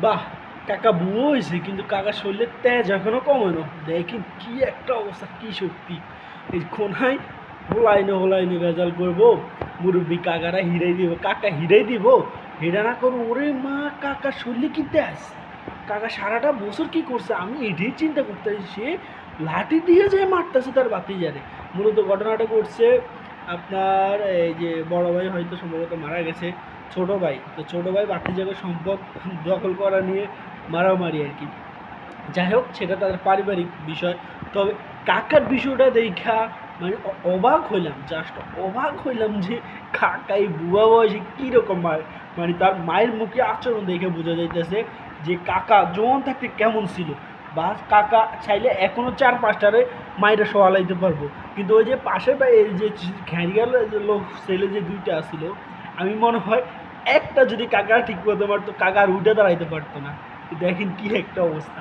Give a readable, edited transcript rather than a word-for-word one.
বাহ! কাকা বুড়ো হইছে কিন্তু কাকার শরীরের তেজ এখনো কমেনো। দেখেন কি একটা অবস্থা, কি শক্তি! এই কোনায় হোলাইনে ভেজাল করবো, মুরব্বি কাকারা হিরাই দিব, কাকা হিরাই দিব, হেডা না করো ওরে মা, কাকার শরীরে কি তেজ! কাকা সারাটা বছর কি করছে আমি এটাই চিন্তা করতেছি। সে লাঠি দিয়ে যে মারতেছে তার ভাতিজারে। মূলত ঘটনাটা ঘটছে আপনার এই যে বড় ভাই হয়তো সম্ভবত মারা গেছে, ছোট ভাই তো ছোট ভাই ভাতিজাকে সম্পদ দখল করা নিয়ে মারামারি আর কি। যাই হোক সেটা তাদের পারিবারিক বিষয়। তবে কাকার বিষয়টা দেখা মানে অবাক হইলাম, জাস্ট অবাক হইলাম যে কাকা এই বুয়া বয়সে কীরকম মানে তার মায়ের মুখে আচরণ দেখে বোঝা যাইতেছে যে কাকা জোয়ান থাকতে কেমন ছিল। বা কাকা চাইলে এখনও 4-5টারে মায়েরা সহালাইতে পারবো, কিন্তু ওই যে পাশের এই যে ঘ্যারিয়াল লোক ছেলে যে 2টা আসছিল, আমি মনে হয় একটা যদি কাকা ঠিক করতে পারতো কাকা আর উঠে দাঁড়াইতে পারতো না। দেখেন কি একটা অবস্থা।